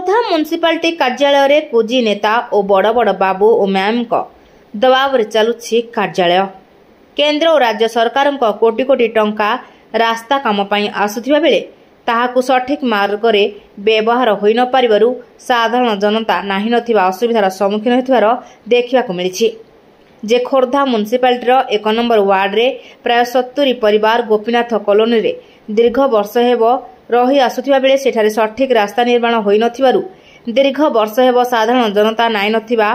Khordha municipality कार्यालय रे कुजी नेता और बड़ बड़ बाबू और मैम को दबाव रे चलुछि कार्यालय। केंद्र और राज्य सरकार कोटी कोटी टंका रास्ता काम आसुथिबा बेले ताहाकु सठिक मार्ग रे व्यवहार होई न पारिबारु साधारण जनता नाही नथिबा असुविधार सम्मुखीन होइथिबार देखिबाकु मिलिछि। जे खोर्धा म्युनिसिपालिटीर 1 नंबर वार्ड रे प्राय 70 परिवार गोपीनाथ कॉलोनी रे दीर्घ वर्ष हेबो रही आसुथिबा बेले सेठारे सठिक रास्ता निर्माण होई नथिबारु दीर्घ वर्ष हेबो साधारण जनता नाही नथिबा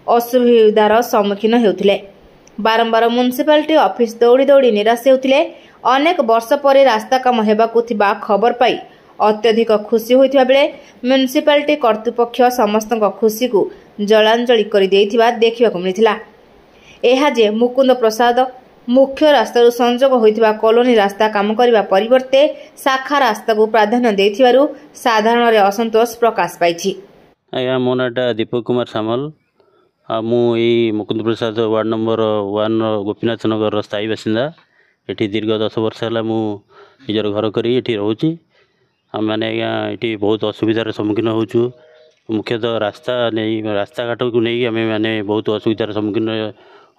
असुविधार सम्मुखीन हेउथिले। बारंबार म्युनिसिपालिटी ऑफिस दौड़ी दौड़ी निराश हेउथिले। अनेक वर्ष पर रास्ता काम हेबाकु थिबा खबर पाई अत्यधिक खुशी होइथिबा बेले म्युनिसिपालिटी कर्तृपक्ष समस्त खुशी को जलांजलि करि देइथिबा देखिबाकु मिलिथिला। एहा जे मुकुंद प्रसाद मुख्य रास्ता संजोग होइथिबा कॉलोनी रास्ता काम करिबा परिवर्ते शाखा रास्ता को प्राधान्य देइथिबारु साधारण रे असंतोष प्रकाश पाइछि। आया मो नाटा दीपक कुमार सामल मु मुकुंद प्रसाद वार्ड नंबर 1 गोपीनाथ नगर स्थायी बासिंदा। ये दीर्घ 10 वर्ष है निजर घर करी रोचे। आम मैंने ये बहुत असुविधार सम्मुखीन होचु। मुख्यतः रास्ता घाट को नहीं आम मैंने बहुत असुविधार सम्मुखीन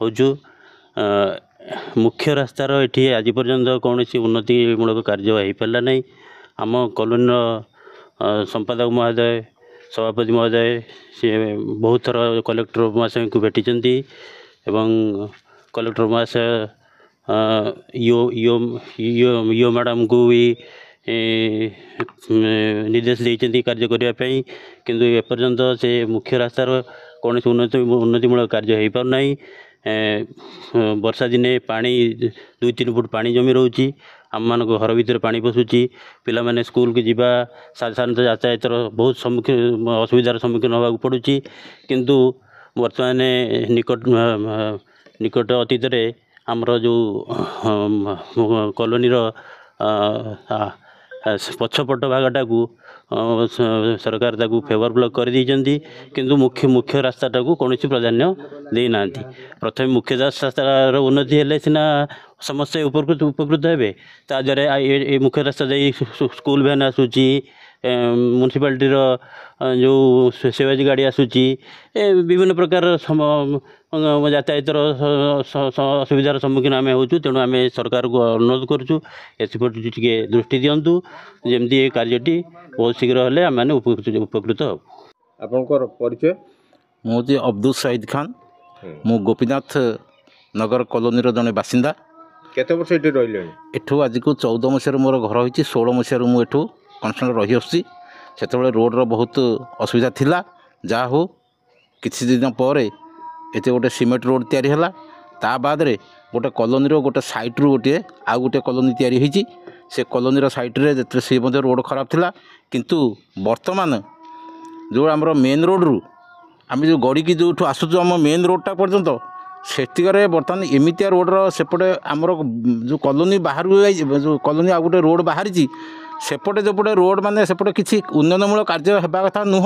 होचु। मुख्य रास्तार ये आज पर्यंत कौन उन्नतिमूलक कार्य हो पारा नहीं। आम कॉलोनी संपादक महोदय सभापति महोदय सी बहुत थर कलेक्टर महाशय को भेटी एवं कलेक्टर महाशय यो मैडम को भी निर्देश देते कार्य करने किंतु एपर्यंत से मुख्य रास्तार कौन उन्नतिमूलक कार्य हो पारना। वर्षा दिने पानी 2-3 फुट पानी जमी रोची। आम मान घर भीतर पानी पशुची। पिला माने स्कूल के जीवा साधारण यातायात बहुत सम्मुखीन असुविधार सम्मुखीन होगा पड़ुची। किंतु वर्तमान निकट अतीत आमर जो कॉलोनी पछपट भागटा को सरकार ताकू फेवर ब्लॉक कर दी किंतु मुख्य रास्ताटा को कौन प्राधान्य देना। प्रथम मुख्य रास्तार उन्नति हेले सीना समस्या उपकृत हे। ताद्वारा ये मुख्य रास्ता दे स्कूल वैन आसूची म्युनिसिपालिटी जो सेवाजी गाड़ी आसूची विभिन्न प्रकार यातायात असुविधार सम्मुखीन आम हो। तेणु आम सरकार को अनुरोध करुँ एप्रति टे दृष्टि दिंतु जमती ये कार्यटी बहुत शीघ्र हेल्ले आम मैंने उपकृत हो। आपनकर परिचय? मुझे अब्दुल शाहिद खान मु गोपीनाथ नगर कॉलोनी जड़े बासिंदा। केते वर्ष ये रही? एठू आज को 14 मसीह मोर घर होती। 16 मसीह मुझे कन्स्टाट रही आसी। से रोड बहुत असुविधा थिला। जहाँ हो किसी दिन पर एते गोटे सीमेंट रोड तैयारी है। ता बाद रे गोटे कॉलोनी गोटे साइट रू गोटे आउ गोटे कॉलोनी तैयारी होती। से कॉलोनी साइट रे जते से रोड खराब थिला किंतु वर्तमान जो आमर मेन रोड रू आम जो गड़ी की जो आसुचु आम मेन रोडटा पर्यंत सेतिकरे बर्तमान एमितिया रोडर सेपटे आमर जो कॉलोनी बाहर जो कॉलोनी आ गोटे रोड बाहरी सेपटे जोपटे रोड माने सेपटे किसी उन्नयनमूलक कार्य होगा कथा नुह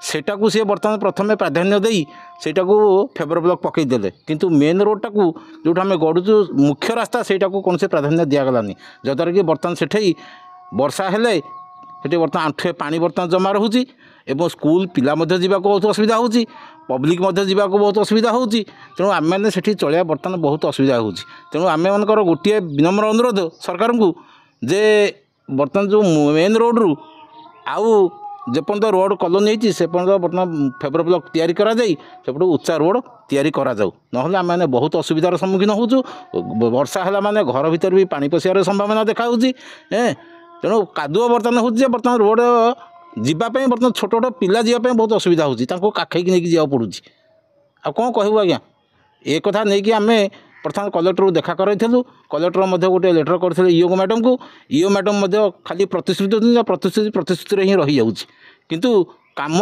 सेटा को सी बर्तमान प्रथम प्राधान्य दे सेटा को फेवर ब्लॉक पकईदे किंतु मेन रोडटा को जो आम गढ़ुचु मुख्य रास्ता सेटा को कौन से प्राधान्य दिगलानी जद्वारा कि बर्तमान से वर्षा हेले से बर्तमान आंठुए पानी बर्तमान जमा रोचे एवं स्कूल पिला जावाक बहुत असुविधा होची। पब्लिक जावाक बहुत असुविधा होची। तेणु आम मैंने से चलिया बर्तमान बहुत असुविधा होची। तेणु आम मानकर गोटे विनम्र अनुरोध सरकार को जे बर्तमान जो मेन रोड रू आउ जेपर्यंत रोड कॉलोनी होती से पर्यंत बर्तमान फेवर ब्लॉक तैयारी करा जाई सेपटे उच्चा रोड तैयारी करा जाऊ नहले आम मैंने बहुत असुविधार सम्मुखीन होचु। वर्षा है माने घर भीतर भी पानी पशियार संभावना देखा तेणु कादुआ बर्तमान हो बर्तमान रोड जीवाई बर्तमान छोट छोट पिला जीवाई बहुत असुविधा होती काखैक नहीं जावाक पड़ू। आ कौन कहूँ आज्ञा ए कथा नहीं कि आम प्रथम कलेक्टर को देखा कराइलु। कलेक्टर गोटे लेटर करते ईओ मैडम को ईओ मैडम खाली प्रतिश्रुति प्रतिश्रुति ही रही जाऊँगी किंतु काम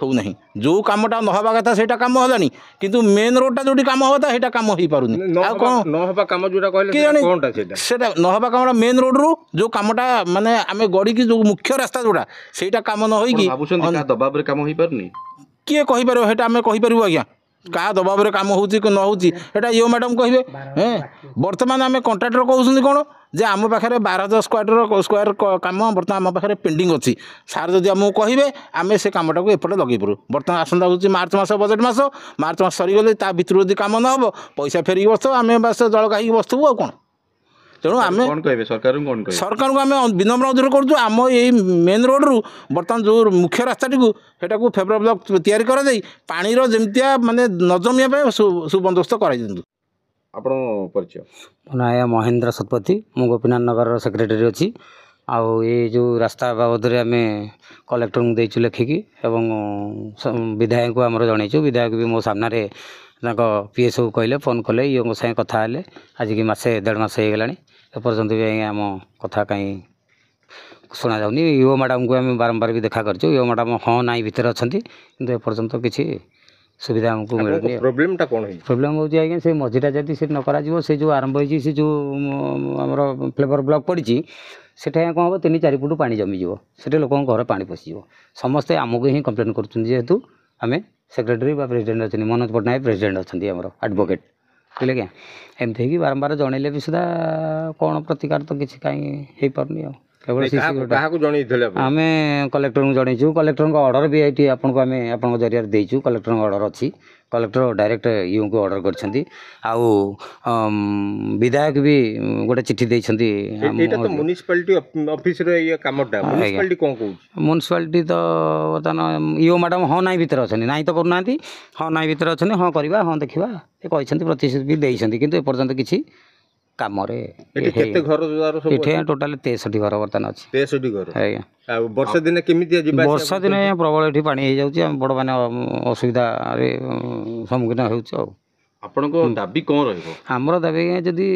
हो ना जो कमटा नहबा कथा से कम है किंतु मेन रोडटा जो कम होता है कम हो पारुनी नहबा कम मेन रोड रू जो कमटा माने आम गड़ी की जो मुख्य रास्ता जोड़ा से कम न हो दबाव कम हो पारुनी किए कहीपर आम कहीपर आज्ञा क्या दबाव काम हो न होटा यो मैडम कहे बर्तमान आम कंट्राक्टर कहते कौन जे आम पाखे 12,000 स्क्वायर कम बर्तमान आम पाखे पेंडिंग अच्छी सार जदि आमको कहे आम से कमटा को एपटे लगे पड़ू बर्तमान आसंता हूँ मार्च मास बजेट मास मार्च मास सरीगले भितर जब कम न हम पैसा फेरिक बस आम बस जल कहीं बसबू आ कौन तेणु आम सरकार को आम विनम्र अनुरोध करुँ आम ये मेन रोड रु बर्तमान जो मुख्य रास्ताटी को फेब्रुआरी ब्लॉक तैयारी कर पानीर जमितिया माने न जमिया सुबंदोबस्त कर परिचय मो ना महेंद्र शतपथी मु गोपीनाथ नगर सेक्रेटरी अच्छी आउ ये जो रास्ता बाबद आम कलेक्टर को देचु लेखिकी एवं विधायक को आमर जनईचु विधायक भी मो सामने पीएस को कहले फोन कले यो सागे कथा हेले आज की मासे 1.5 मास हो गलानी एपर्यंत भी आम कथा कहीं शुणा जाऊनी यो मैडम को आम बारंबार भी देखा कर यो मैडम हाँ ना भर अच्छा कि एपर्यंत किसी सुविधा आमको मिलूनी प्रोब्लेम कौन है प्रोब्लेम हो आज्ञा से मझीटा जब से न कर से जो आरंभ होती से जो आमर फ्लेवर ब्लॉक पड़ी से कौन हम 3-4 फुट पानी जमीज से लोक घर पानी पशिज समस्ते आमको ही कम्प्लेन करेतु आम सेक्रेटरी प्रेसिडेंट अच्छे मनोज पट्टनायक प्रेसिडेंट अच्छा आमर एडवोकेट बुझे क्या एमती हो बारंबार जनइले भी सुधा कौन प्रतिकार तो किसी कहीं पारनी केवल आम कलेक्टर को जनईचु कलेक्टर ऑर्डर भी ये आपको आम आप जरिए देचु कलेक्टर ऑर्डर अच्छी कलेक्टर डायरेक्ट यू को ऑर्डर कर विधायक भी गोटे चिट्ठी देती म्युनिसिपालिटी तो बर्तमान यो मैडम हाँ ना भर अच्छा ना तो करूना हाँ ना भर अच्छा हाँ करवा हाँ देखा कहते प्रतिश्रुति भी देती कि एपर्तंत किसी कम टोटाल 63 घर बर्तमान अच्छी 63 घर वर्षा दिन वर्षा दिन प्रबल ये पानी हो जाए बड़ मान असुविधा सम्मुखीन हो दाबी कौन रमर दाबी जदि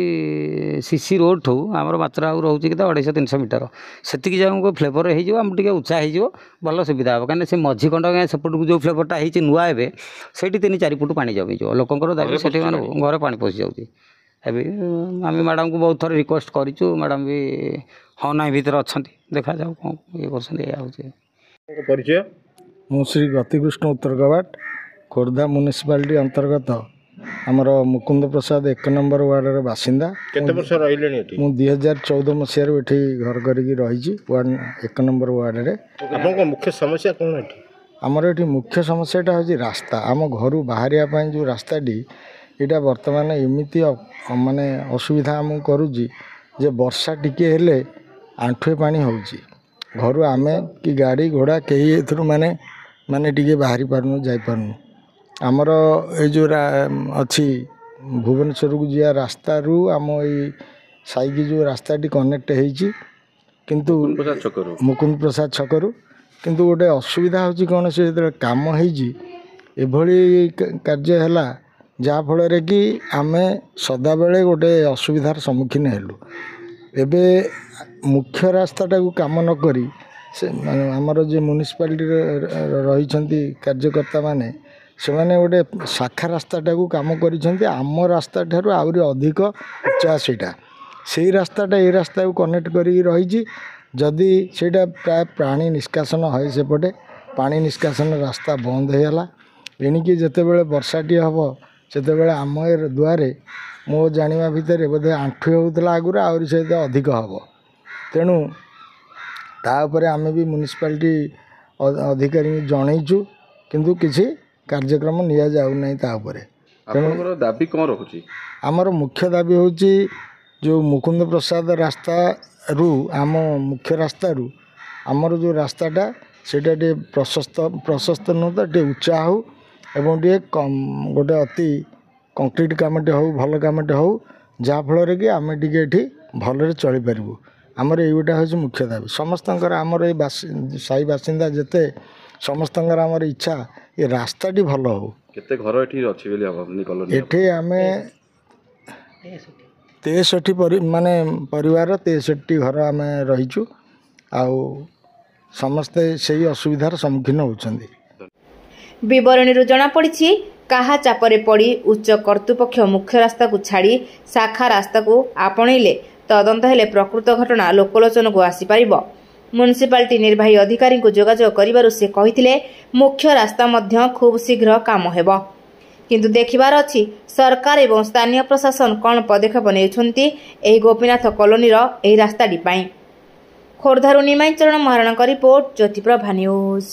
सीसी रोड ठू आमर मात्रा आउ रोचे कि 250-300 मीटर से जगह फ्लेवर हो उचा हो भल सुविधा हे कहीं से मझी खंड सेपट को जो फ्लेवरटा हो नुआ ए से 3-4 फुट पानी जमीज लोकर दाबी से घर पानी पशि जाऊँगी अभी आम मैडम को बहुत थर रिक्वेस्ट करूँ मैडम भी हाँ ना भर अच्छा देखा जाऊ कौन ये कर परिचय मु श्री गतिकृष्ण उत्तर कबाट खोर्धा म्युनिसिपालिटी अंतर्गत आमर मुकुंद प्रसाद 1 नंबर वार्डर बासिंदा केते वर्ष रहिले मु 2014 मसीह एठी घर करिकी रही वार्ड 1 नंबर वार्ड रे आपन मुख्य समस्या कोन एठी आमर एठी मुख्य समस्याटा हो रास्ता आम घर बाहरिया पई जो रास्ताटी यहाँ बर्तमान एमती माने असुविधा आमको करुच्ची जे वर्षा टिके हेले आंठुए पानी होउची घर आम कि गाड़ी घोड़ा कहीं एथुरु माने माने टिके बाहरी पारनु जाई पारनु आमर ये जो अच्छी भुवनेश्वर को जा रास्ता रू आम ये साई की जो रास्ताटी कनेक्ट होइची किंतु मुकुंद प्रसाद छकरू किंतु गोटे असुविधा होची कौन से काम होइची एभली कार्य हैला जहाँ फल कि आम सदा बेले गोटे असुविधार सम्मुखीन हेलु एबे मुख्य रास्ताटा को कम न करी से आमर जो म्युनिसिपालिटी रही कार्यकर्ता माने से माने गोटे शाखा रास्ताटा को कम कर आम रास्ता ठारू आहरी अधिक उच्चा से रास्ताटा ये रास्ता को कनेक्ट करी रही जदि सेटा प्राय पानी निष्कासन है सेपटे पानी निष्कासन रास्ता बंद होगा एणिकी जितेबाला वर्षाटी हम से आम दुआरे मो जाना भितर बोधे आंठुए होता आगुरी आहरी सहित अधिक हम तेणु तापर आम भी म्युनिसिपालिटी अधिकारी जनईचु किंतु किसी कार्यक्रम निया जाऊ नहीं ताऊपरे तेणु दाबी कौन रखुची आमर मुख्य दाबी होची जो मुकुंद प्रसाद रास्ता रू आम मुख्य रास्ता रू आमर जो रास्ताटा सेटा टे प्रशस्त नुह तो टे उच्चा हो एवं टे गोटे अति कंक्रीट कामटे हो भल कामटे हो जहाँफल कि आम टे भलरे चली पारू आमर एटा हूँ मुख्य दाबी समस्तंकर आमर ये साई बासिंदा जेते समस्तंकर आमर इच्छा ये रास्ताटी भल हो केते घर एठी अछि बेली हमनी कॉलोनी एठी आमे 63 माने परिवार 63 घर आमे रहिछु आउ समस्ते सही असुविधार सम्मुखीन होउछन्दी विवरणीरू जना पड़िछि काहा चापरे पड़ी उच्च कर्तृपक्ष मुख्य रास्ता को छाड़ी शाखा रास्ता को आपणैले तदंत हेले प्रकृत घटना लोकलोचन को आसी पारिबो म्युनिसिपालिटी निर्वाही अधिकारी को जोगाजोग करिबारु से कहिथिले मुख्य रास्ता मध्य खूब शीघ्र काम हेबो किंतु देखिबार अछि सरकार एवं स्थानीय प्रशासन कौन पदक्षेप नेउछन्ति एही गोपीनाथ कॉलोनी रो एही रास्ताडी पई। खोर्धारू निमाई चरण महाराणा का रिपोर्ट ज्योतिप्रभा न्यूज।